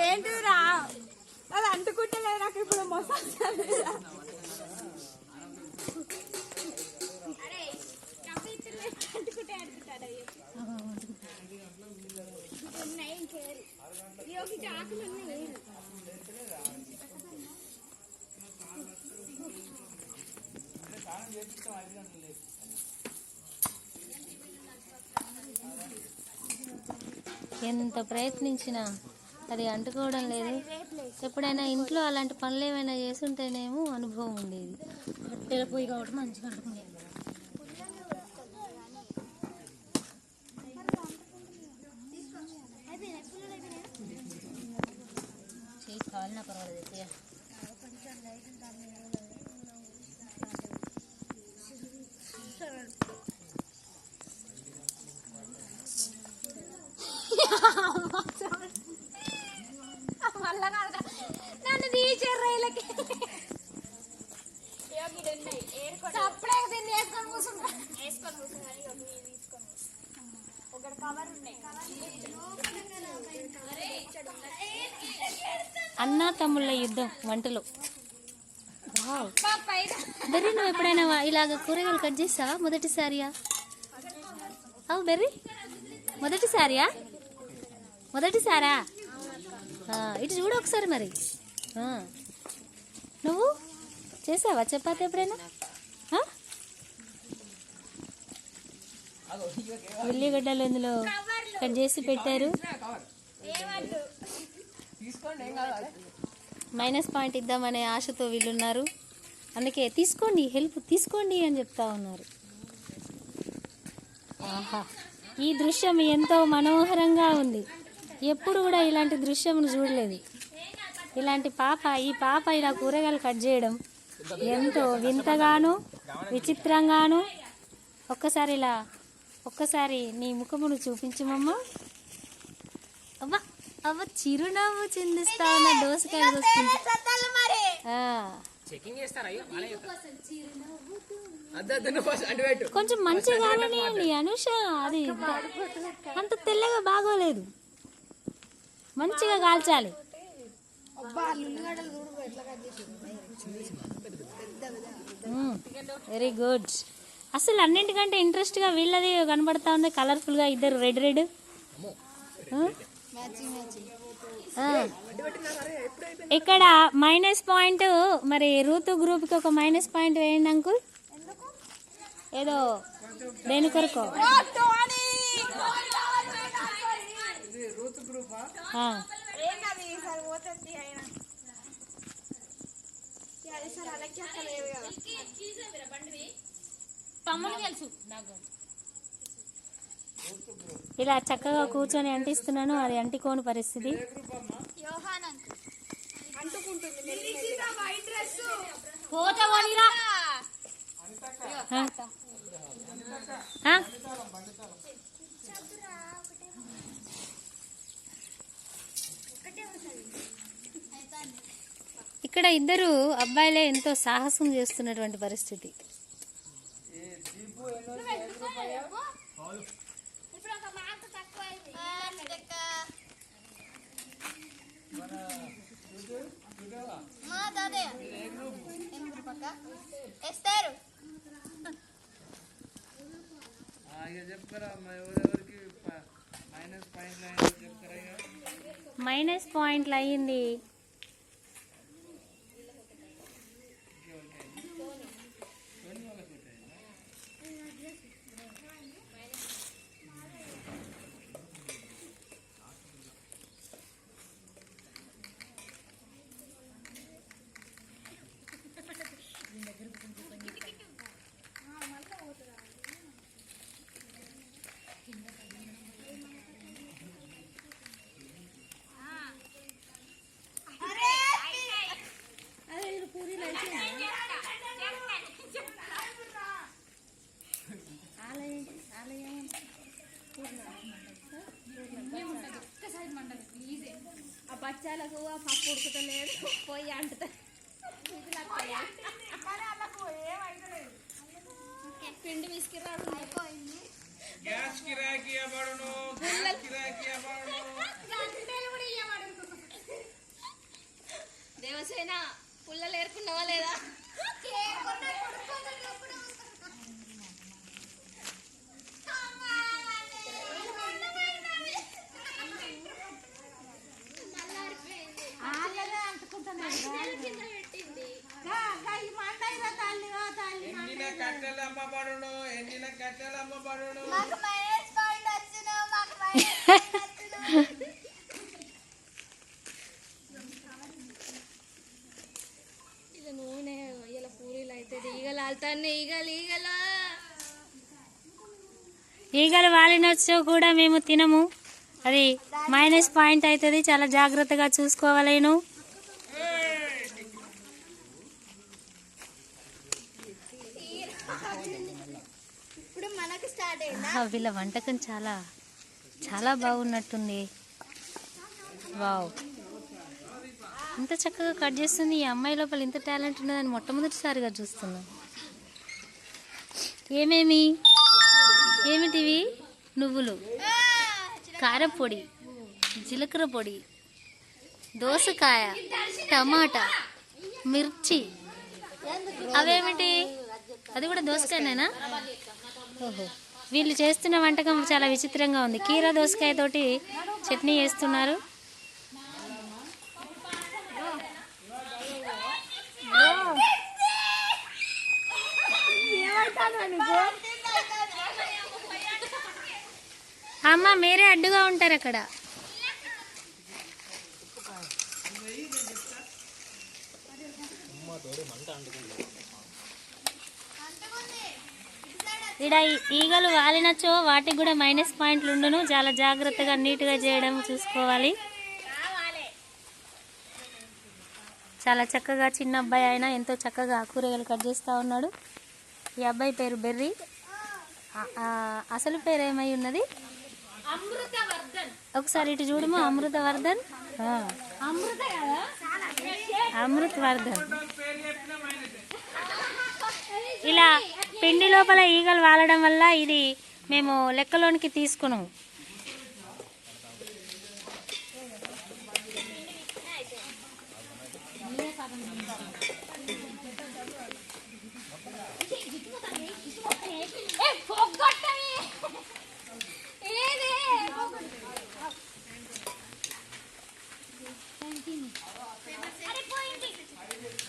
ఏంటిరా అది అంటుకుంటలేదు నాకు ఇప్పుడు మొత్తం ఎంత ప్రయత్నించినా అది అంటుకోవడం లేదు. ఎప్పుడైనా ఇంట్లో అలాంటి పనులు ఏమైనా చేస్తుంటేనేమో అనుభవం ఉండేది. కట్టెల పొయ్యి కాబట్టి మంచిగా అంటుకునేది. కాలినా పర్వాలేదు. నన్ను తీసారు రైలకి అన్నా తమ్ముళ్ళ యుద్ధం వంటలో. బెర్రీ, నువ్వు ఎప్పుడైనా ఇలాగ కూరగాయలు కట్ చేస్తావా? మొదటిసారియా? అవు బెర్రీ, మొదటిసారా? ఇటు చూడు ఒకసారి. మరి నువ్వు చేసావా చపాతి ఎప్పుడైనా? ఉల్లిగడ్డలు ఇందులో కట్ చేసి పెట్టారు. మైనస్ పాయింట్ ఇద్దామనే ఆశతో వీళ్ళున్నారు. అందుకే తీసుకోండి, హెల్ప్ తీసుకోండి అని చెప్తా ఉన్నారు. ఆహా, ఈ దృశ్యం ఎంతో మనోహరంగా ఉంది. ఎప్పుడు కూడా ఇలాంటి దృశ్యం చూడలేదు. ఇలాంటి ఈ పాప ఇలా కూరగాయలు కట్ చేయడం ఎంతో వింతగాను విచిత్రంగాను. ఒక్కసారి నీ ముఖమును చూపించమమ్మ. అవ్వ అవ్వ చిరునవ్వు చిందిస్తా ఉన్న దోసకాయలు వస్తుంది. కొంచెం మంచిగా కాలనియండి అనుష, అది అంత తెల్లగా బాగోలేదు. మంచిగా కాల్చాలి. Very good. అసలు అన్నింటికంటే ఇంట్రెస్ట్గా వీళ్ళది కనబడతా ఉంది. కలర్ఫుల్గా ఇద్దరు రెడ్ రెడ్. ఇక్కడ మైనస్ పాయింట్. మరి రూతు గ్రూప్కి ఒక మైనస్ పాయింట్ వేయండి అంకుల్. ఏదో దేని కొరకు? ఇలా చక్కగా కూర్చొని అంటిస్తున్నాను. అది అంటికోని పరిస్థితి. ఇక్కడ ఇద్దరు అబ్బాయిలే ఎంతో సాహసం చేస్తున్నటువంటి పరిస్థితి. మైనస్ పాయింట్లు అయ్యింది. బచ్చాలకు ఆ పప్పు ఉడుకుతలేదు, పొయ్యి అంటుతా. పిండి విసికిరాదు అయిపోయింది. దేవసేన పుల్లలు ఏరుకున్నావా లేదా? ఇలా నూనె ఇలా పూరీలు అవుతుంది. ఈగలు ఆలుతాన్ని ఈగలు ఈగలు ఈగలు వాలినొచ్చు కూడా మేము తినము, అది మైనస్ పాయింట్ అవుతుంది. చాలా జాగ్రత్తగా చూసుకోవాలేను. ఇప్పుడు మనకు స్టార్ట్ అయిందా? వీళ్ళ వంటకం చాలా చాలా బాగున్నట్టుంది. వావ్, ఇంత చక్కగా కట్ చేస్తుంది. ఈ అమ్మాయి లోపల ఇంత టాలెంట్ ఉన్నదని మొట్టమొదటిసారిగా చూస్తున్నాం. ఏమిటివి? నువ్వులు, కారపొడి, జీలకర్ర పొడి, దోసకాయ, టమాటా, మిర్చి. అవేమిటి? అది కూడా దోసకాయనేనా? ఓహో, వీళ్ళు చేస్తున్న వంటకం చాలా విచిత్రంగా ఉంది. కీరా దోసకాయ తోటి చట్నీ చేస్తున్నారు. అమ్మ, మీరే అడ్డుగా ఉంటారు అక్కడ. ఇక్కడ ఈగలు వాలినచో వాటికి కూడా మైనస్ పాయింట్లు ఉండును. చాలా జాగ్రత్తగా నీట్గా చేయడం చూసుకోవాలి. చాలా చక్కగా చిన్న అబ్బాయి అయినా ఎంతో చక్కగా కూరగాయలు కట్ చేస్తూ ఉన్నాడు. ఈ అబ్బాయి పేరు బెర్రీ. అసలు పేరు ఏమై ఉన్నది? ఒకసారి ఇటు చూడము. అమృతవర్ధన్. అమృతవర్ధన్. ఇలా పిండి లోపల ఈగలు వాలడం వల్ల ఇది మేము లెక్కలోనికి తీసుకున్నాం.